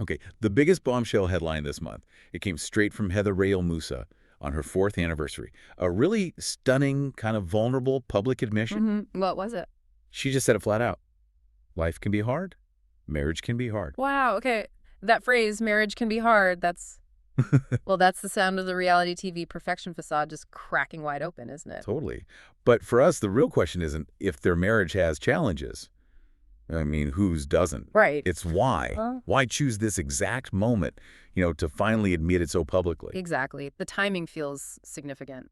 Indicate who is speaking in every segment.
Speaker 1: Okay, the biggest bombshell headline this month. It came straight from Heather Moussa on her 4th anniversary. A really stunning, kind of vulnerable public admission.
Speaker 2: What was it?
Speaker 1: She just said it flat out. Life can be hard. Marriage can be hard.
Speaker 2: Wow, okay. That phrase, marriage can be hard, that's the sound of the reality TV perfection facade just cracking wide open, isn't it?
Speaker 1: Totally. But for us, the real question isn't if their marriage has challenges. I mean, whose doesn't?
Speaker 2: Right.
Speaker 1: It's why.
Speaker 2: Huh?
Speaker 1: Why choose this exact moment, to finally admit it so publicly?
Speaker 2: Exactly. The timing feels significant.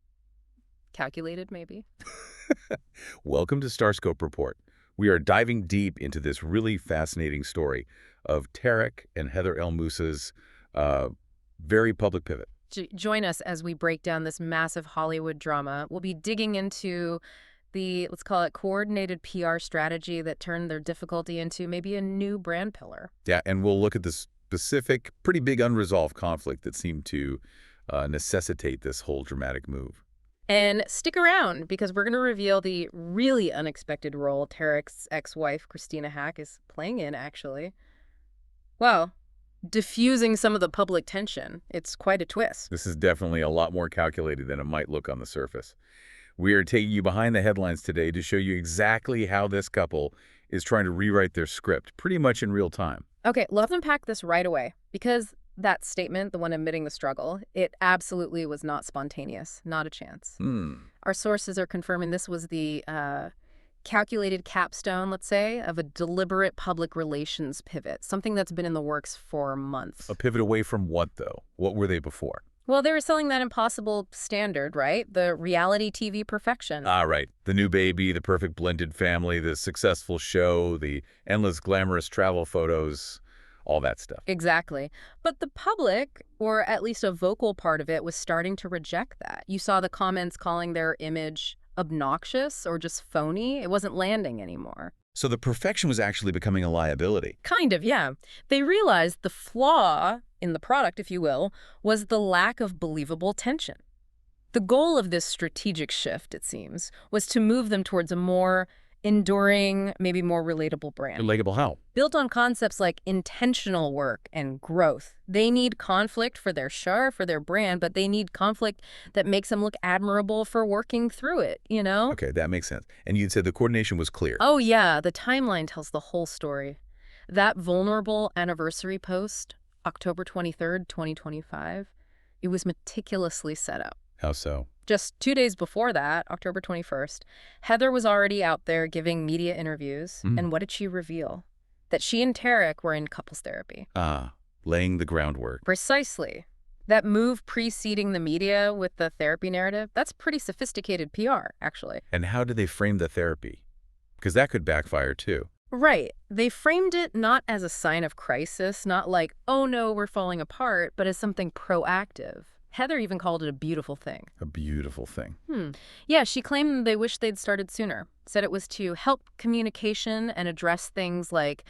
Speaker 2: Calculated, maybe?
Speaker 1: Welcome to Starscope Report. We are diving deep into this really fascinating story of Tarek and Heather Moussa's very public pivot.
Speaker 2: Join us as we break down this massive Hollywood drama. We'll be digging into the, let's call it, coordinated PR strategy that turned their difficulty into maybe a new brand pillar.
Speaker 1: Yeah, and we'll look at the specific, pretty big unresolved conflict that seemed to necessitate this whole dramatic move.
Speaker 2: And stick around, because we're going to reveal the really unexpected role Tarek's ex-wife, Christina Hack, is playing in, actually. Well, diffusing some of the public tension. It's quite a twist.
Speaker 1: This is definitely a lot more calculated than it might look on the surface. We are taking you behind the headlines today to show you exactly how this couple is trying to rewrite their script, pretty much in real time.
Speaker 2: Okay, let's unpack this right away, because that statement, the one admitting the struggle, it absolutely was not spontaneous. Not a chance. Our sources are confirming this was the calculated capstone, let's say, of a deliberate public relations pivot, something that's been in the works for months.
Speaker 1: A pivot away from what, though? What were they before?
Speaker 2: Well, they were selling that impossible standard, right? The reality TV perfection.
Speaker 1: Ah, right. The new baby, the perfect blended family, the successful show, the endless glamorous travel photos, all that stuff.
Speaker 2: Exactly. But the public, or at least a vocal part of it, was starting to reject that. You saw the comments calling their image obnoxious or just phony. It wasn't landing anymore.
Speaker 1: So the perfection was actually becoming a liability.
Speaker 2: Kind of, yeah. They realized the flaw in the product, if you will, was the lack of believable tension. The goal of this strategic shift, it seems, was to move them towards a more enduring, maybe more relatable brand.
Speaker 1: Relatable how?
Speaker 2: Built on concepts like intentional work and growth. They need conflict for their show, for their brand, but they need conflict that makes them look admirable for working through it, you know?
Speaker 1: Okay, that makes sense. And you'd said the coordination was clear.
Speaker 2: Oh, yeah. The timeline tells the whole story. That vulnerable anniversary post, October 23rd, 2025, it was meticulously set up.
Speaker 1: How so?
Speaker 2: Just 2 days before that, October 21st, Heather was already out there giving media interviews. And what did she reveal? That she and Tarek were in couples therapy.
Speaker 1: Ah, laying the groundwork.
Speaker 2: Precisely. That move preceding the media with the therapy narrative, that's pretty sophisticated PR, actually.
Speaker 1: And how did they frame the therapy? Because that could backfire too.
Speaker 2: Right. They framed it not as a sign of crisis, not like, oh no, we're falling apart, but as something proactive. Heather even called it a beautiful thing.
Speaker 1: A beautiful thing.
Speaker 2: Yeah, she claimed they wished they'd started sooner. Said it was to help communication and address things like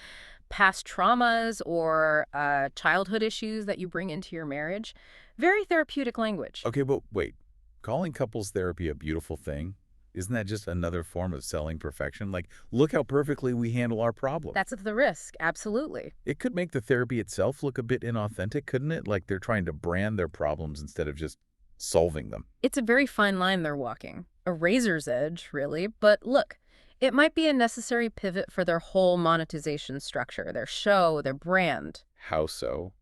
Speaker 2: past traumas or childhood issues that you bring into your marriage. Very therapeutic language.
Speaker 1: Okay, but wait. Calling couples therapy a beautiful thing? Isn't that just another form of selling perfection? Like, look how perfectly we handle our problems.
Speaker 2: That's the risk, absolutely.
Speaker 1: It could make the therapy itself look a bit inauthentic, couldn't it? Like they're trying to brand their problems instead of just solving them.
Speaker 2: It's a very fine line they're walking. A razor's edge, really. But look, it might be a necessary pivot for their whole monetization structure, their show, their brand.
Speaker 1: How so?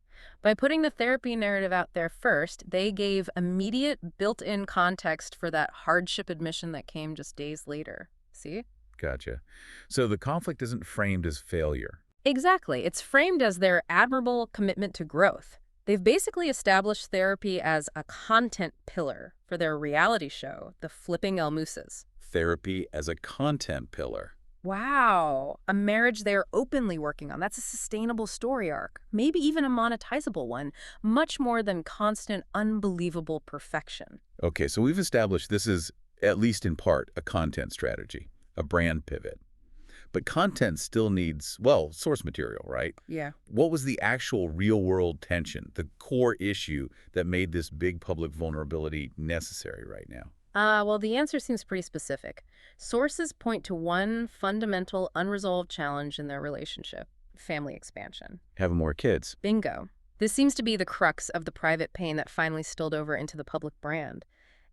Speaker 2: By putting the therapy narrative out there first, they gave immediate built-in context for that hardship admission that came just days later. See?
Speaker 1: Gotcha. So the conflict isn't framed as failure.
Speaker 2: Exactly. It's framed as their admirable commitment to growth. They've basically established therapy as a content pillar for their reality show, The Flipping Moussas.
Speaker 1: Therapy as a content pillar.
Speaker 2: Wow, a marriage they're openly working on. That's a sustainable story arc, maybe even a monetizable one, much more than constant, unbelievable perfection.
Speaker 1: Okay, so we've established this is, at least in part, a content strategy, a brand pivot. But content still needs, well, source material, right?
Speaker 2: Yeah.
Speaker 1: What was the actual real-world tension, the core issue that made this big public vulnerability necessary right now?
Speaker 2: Well, the answer seems pretty specific. Sources point to one fundamental unresolved challenge in their relationship. family expansion.
Speaker 1: Having more kids.
Speaker 2: Bingo. This seems to be the crux of the private pain that finally spilled over into the public brand.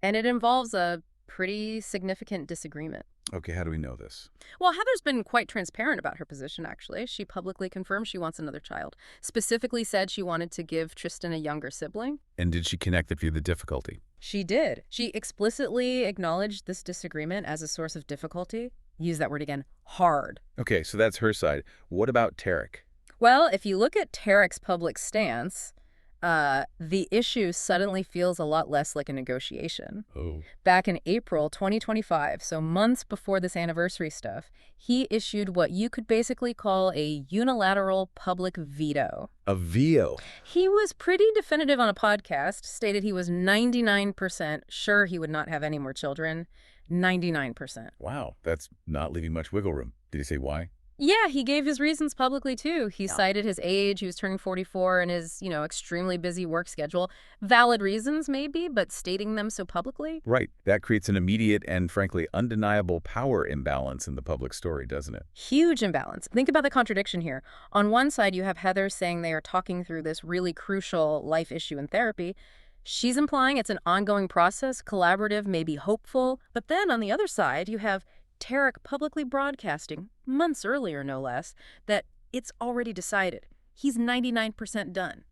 Speaker 2: And it involves a pretty significant disagreement.
Speaker 1: Okay, how do we know this?
Speaker 2: Well, Heather's been quite transparent about her position, actually. She publicly confirmed she wants another child. Specifically said she wanted to give Tristan a younger sibling.
Speaker 1: And did she connect it to the difficulty?
Speaker 2: She did. She explicitly acknowledged this disagreement as a source of difficulty. Use that word again, hard.
Speaker 1: Okay, so that's her side. What about Tarek?
Speaker 2: Well, if you look at Tarek's public stance, the issue suddenly feels a lot less like a negotiation.
Speaker 1: Oh.
Speaker 2: Back in April 2025, so months before this anniversary stuff, he issued what you could basically call a unilateral public veto.
Speaker 1: A veto?
Speaker 2: He was pretty definitive on a podcast, stated he was 99% sure he would not have any more children. 99%.
Speaker 1: Wow, that's not leaving much wiggle room. Did he say why?
Speaker 2: Yeah, he gave his reasons publicly, too. He cited his age, he was turning 44, and his, extremely busy work schedule. Valid reasons, maybe, but stating them so publicly?
Speaker 1: Right. That creates an immediate and, frankly, undeniable power imbalance in the public story, doesn't it?
Speaker 2: Huge imbalance. Think about the contradiction here. On one side, you have Heather saying they are talking through this really crucial life issue in therapy. She's implying it's an ongoing process, collaborative, maybe hopeful. But then on the other side, you have Tarek publicly broadcasting, months earlier no less, that it's already decided. He's 99% done.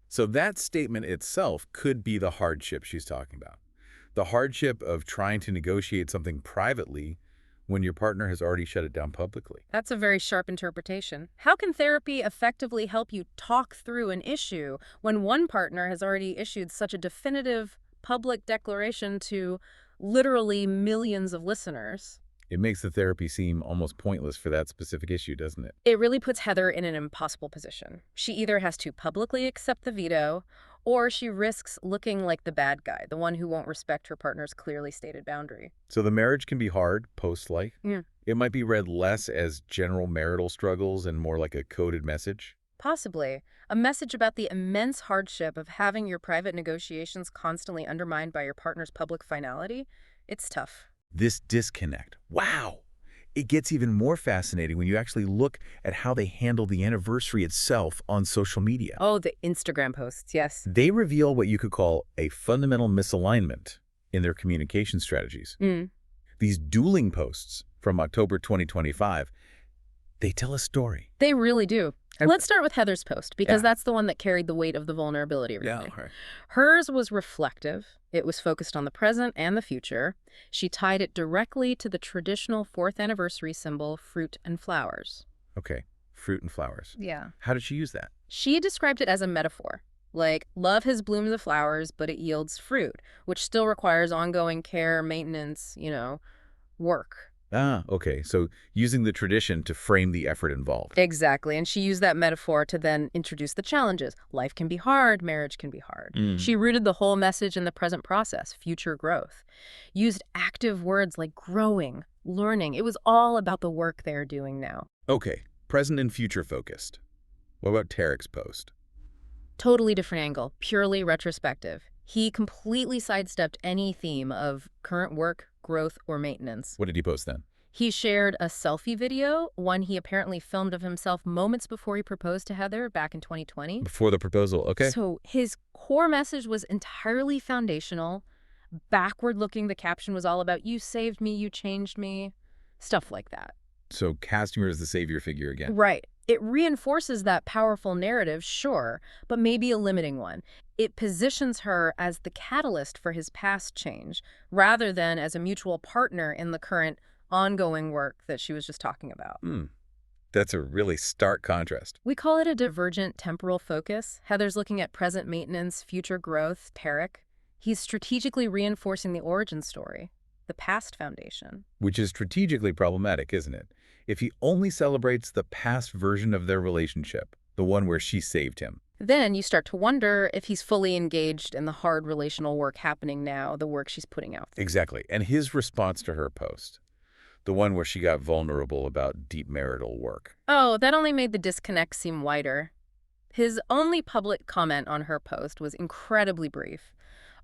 Speaker 1: So that statement itself could be the hardship she's talking about. The hardship of trying to negotiate something privately when your partner has already shut it down publicly.
Speaker 2: That's a very sharp interpretation. How can therapy effectively help you talk through an issue when one partner has already issued such a definitive public declaration to literally millions of listeners?
Speaker 1: It makes the therapy seem almost pointless for that specific issue, doesn't it?
Speaker 2: It really puts Heather in an impossible position. She either has to publicly accept the veto, or she risks looking like the bad guy, the one who won't respect her partner's clearly stated boundary.
Speaker 1: So the marriage can be hard, post-like.
Speaker 2: Yeah.
Speaker 1: It might be read less as general marital struggles and more like a coded message.
Speaker 2: Possibly. A message about the immense hardship of having your private negotiations constantly undermined by your partner's public finality. It's tough.
Speaker 1: This disconnect. Wow! It gets even more fascinating when you actually look at how they handle the anniversary itself on social media.
Speaker 2: Oh, the Instagram posts, yes.
Speaker 1: They reveal what you could call a fundamental misalignment in their communication strategies. These dueling posts from October 2025, they tell a story.
Speaker 2: They really do. Let's start with Heather's post, because that's the one that carried the weight of the vulnerability, really.
Speaker 1: Yeah, right.
Speaker 2: Hers was reflective. It was focused on the present and the future. She tied it directly to the traditional 4th anniversary symbol, fruit and flowers.
Speaker 1: Okay, fruit and flowers.
Speaker 2: Yeah.
Speaker 1: How did she use that?
Speaker 2: She described it as a metaphor. Like, love has bloomed the flowers, but it yields fruit, which still requires ongoing care, maintenance, work.
Speaker 1: Ah, okay. So using the tradition to frame the effort involved.
Speaker 2: Exactly. And she used that metaphor to then introduce the challenges. Life can be hard. Marriage can be hard. She rooted the whole message in the present process, future growth. Used active words like growing, learning. It was all about the work they're doing now.
Speaker 1: Okay. Present and future focused. What about Tarek's post?
Speaker 2: Totally different angle. Purely retrospective. He completely sidestepped any theme of current work, growth, or maintenance.
Speaker 1: What did he post then?
Speaker 2: He shared a selfie video, one he apparently filmed of himself moments before he proposed to Heather back in 2020.
Speaker 1: Before the proposal, okay.
Speaker 2: So his core message was entirely foundational. Backward-looking, the caption was all about, you saved me, you changed me, stuff like that.
Speaker 1: So casting her as the savior figure again.
Speaker 2: Right. It reinforces that powerful narrative, sure, but maybe a limiting one. It positions her as the catalyst for his past change, rather than as a mutual partner in the current ongoing work that she was just talking about.
Speaker 1: That's a really stark contrast.
Speaker 2: We call it a divergent temporal focus. Heather's looking at present maintenance, future growth. Tarek, he's strategically reinforcing the origin story, the past foundation.
Speaker 1: Which is strategically problematic, isn't it? If he only celebrates the past version of their relationship, the one where she saved him.
Speaker 2: Then you start to wonder if he's fully engaged in the hard relational work happening now, the work she's putting out.
Speaker 1: Exactly. And his response to her post, the one where she got vulnerable about deep marital work.
Speaker 2: Oh, that only made the disconnect seem wider. His only public comment on her post was incredibly brief.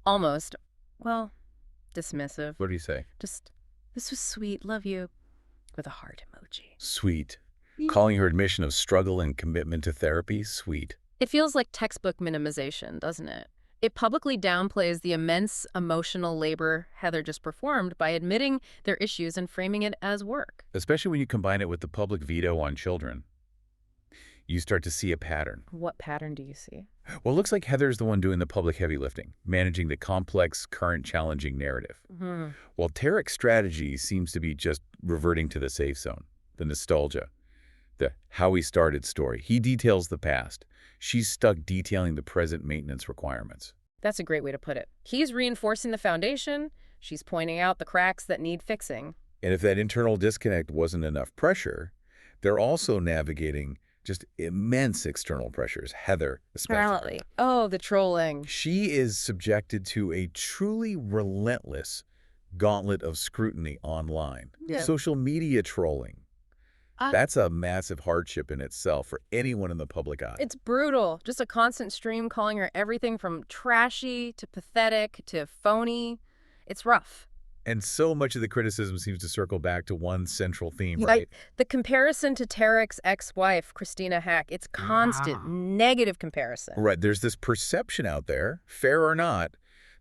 Speaker 2: Almost, well, dismissive.
Speaker 1: What did he say?
Speaker 2: Just, this was sweet, love you, with a heart emoji.
Speaker 1: Sweet. Calling her admission of struggle and commitment to therapy sweet.
Speaker 2: It feels like textbook minimization, doesn't it? It publicly downplays the immense emotional labor Heather just performed by admitting their issues and framing it as work.
Speaker 1: Especially when you combine it with the public veto on children. You start to see a pattern.
Speaker 2: What pattern do you see?
Speaker 1: Well, it looks like Heather's the one doing the public heavy lifting, managing the complex, current, challenging narrative. While Tarek's strategy seems to be just reverting to the safe zone, the nostalgia, the how he started story. He details the past. She's stuck detailing the present maintenance requirements.
Speaker 2: That's a great way to put it. He's reinforcing the foundation. She's pointing out the cracks that need fixing.
Speaker 1: And if that internal disconnect wasn't enough pressure, they're also navigating just immense external pressures, Heather especially.
Speaker 2: Oh, the trolling.
Speaker 1: She is subjected to a truly relentless gauntlet of scrutiny online.
Speaker 2: Yeah.
Speaker 1: Social media trolling. That's a massive hardship in itself for anyone in the public eye.
Speaker 2: It's brutal. Just a constant stream calling her everything from trashy to pathetic to phony. It's rough.
Speaker 1: And so much of the criticism seems to circle back to one central theme,
Speaker 2: Like
Speaker 1: right?
Speaker 2: the comparison to Tarek's ex-wife, Christina Hack. It's constant, negative comparison.
Speaker 1: Right. There's this perception out there, fair or not,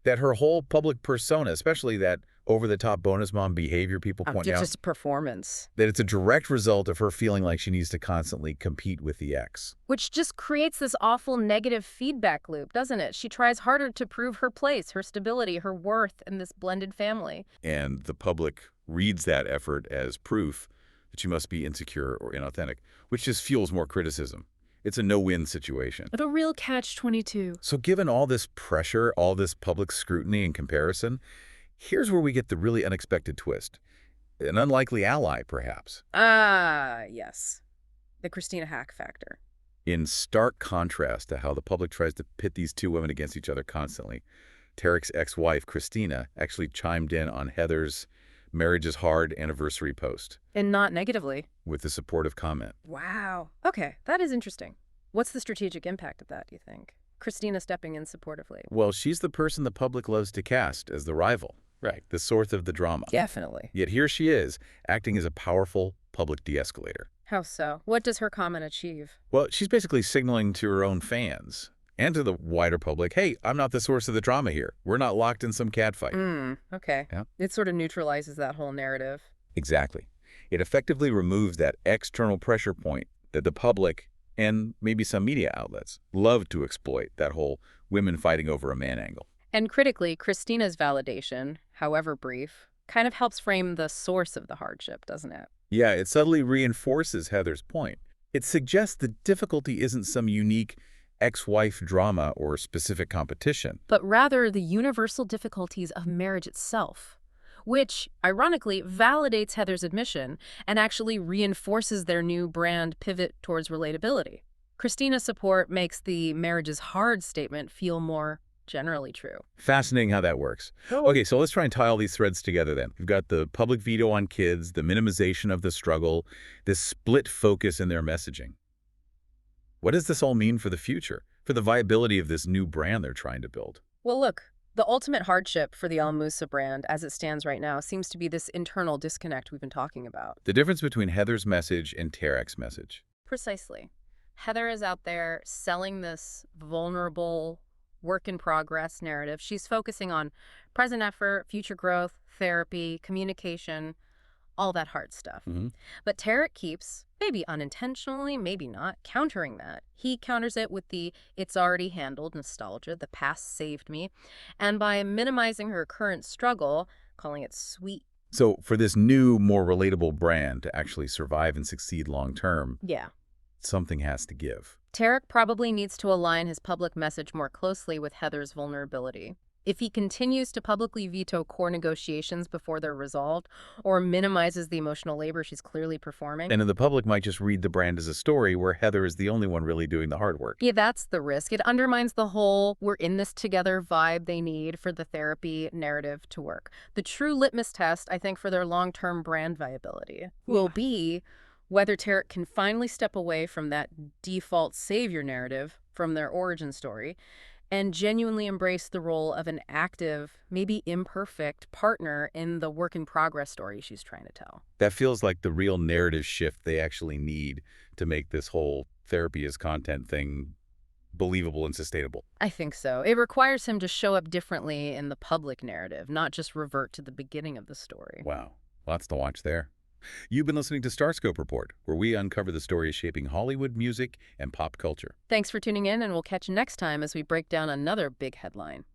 Speaker 1: that her whole public persona, especially that over-the-top bonus mom behavior people point out,
Speaker 2: Just performance.
Speaker 1: that it's a direct result of her feeling like she needs to constantly compete with the ex.
Speaker 2: Which just creates this awful negative feedback loop, doesn't it? She tries harder to prove her place, her stability, her worth in this blended family.
Speaker 1: And the public reads that effort as proof that she must be insecure or inauthentic, which just fuels more criticism. It's a no-win situation.
Speaker 2: But a real catch-22.
Speaker 1: So given all this pressure, all this public scrutiny and comparison, here's where we get the really unexpected twist. An unlikely ally, perhaps.
Speaker 2: Yes. The Christina Hack factor.
Speaker 1: In stark contrast to how the public tries to pit these two women against each other constantly, Tarek's ex-wife, Christina, actually chimed in on Heather's marriage is hard anniversary post
Speaker 2: And not negatively.
Speaker 1: with a supportive comment.
Speaker 2: Wow. Okay, that is interesting. What's the strategic impact of that, do you think? Christina stepping in supportively.
Speaker 1: Well, she's the person the public loves to cast as the rival. Right. The source of the drama.
Speaker 2: Definitely.
Speaker 1: Yet here she is, acting as a powerful public de-escalator.
Speaker 2: How so? What does her comment achieve?
Speaker 1: Well, she's basically signaling to her own fans and to the wider public, hey, I'm not the source of the drama here. We're not locked in some catfight.
Speaker 2: Okay.
Speaker 1: Yeah.
Speaker 2: It sort of neutralizes that whole narrative.
Speaker 1: Exactly. It effectively removes that external pressure point that the public and maybe some media outlets love to exploit, that whole women fighting over a man angle.
Speaker 2: And critically, Christina's validation, however brief, kind of helps frame the source of the hardship, doesn't it?
Speaker 1: Yeah, it subtly reinforces Heather's point. It suggests the difficulty isn't some unique ex-wife drama or specific competition.
Speaker 2: But rather the universal difficulties of marriage itself, which, ironically, validates Heather's admission and actually reinforces their new brand pivot towards relatability. Christina's support makes the marriage is hard statement feel more generally true.
Speaker 1: Fascinating how that works. Okay, so let's try and tie all these threads together then. We've got the public veto on kids, the minimization of the struggle, this split focus in their messaging. What does this all mean for the future, for the viability of this new brand they're trying to build?
Speaker 2: Well, look, the ultimate hardship for the Moussa brand as it stands right now seems to be this internal disconnect we've been talking about.
Speaker 1: The difference between Heather's message and Tarek's message.
Speaker 2: Precisely. Heather is out there selling this vulnerable, work-in-progress narrative. She's focusing on present effort, future growth, therapy, communication, all that hard stuff. But Tarek keeps, maybe unintentionally, maybe not, countering that. He counters it with the it's already handled nostalgia, the past saved me, and by minimizing her current struggle, calling it sweet.
Speaker 1: So for this new, more relatable brand to actually survive and succeed long-term,
Speaker 2: Yeah.
Speaker 1: something has to give.
Speaker 2: Tarek probably needs to align his public message more closely with Heather's vulnerability. If he continues to publicly veto core negotiations before they're resolved, or minimizes the emotional labor she's clearly performing.
Speaker 1: And the public might just read the brand as a story where Heather is the only one really doing the hard work.
Speaker 2: Yeah, that's the risk. It undermines the whole we're in this together vibe they need for the therapy narrative to work. The true litmus test, I think, for their long-term brand viability will be whether Tarek can finally step away from that default savior narrative from their origin story and genuinely embrace the role of an active, maybe imperfect, partner in the work-in-progress story she's trying to tell.
Speaker 1: That feels like the real narrative shift they actually need to make this whole therapy as content thing believable and sustainable.
Speaker 2: I think so. It requires him to show up differently in the public narrative, not just revert to the beginning of the story.
Speaker 1: Wow, lots to watch there. You've been listening to Starscope Report, where we uncover the stories shaping Hollywood, music, and pop culture.
Speaker 2: Thanks for tuning in, and we'll catch you next time as we break down another big headline.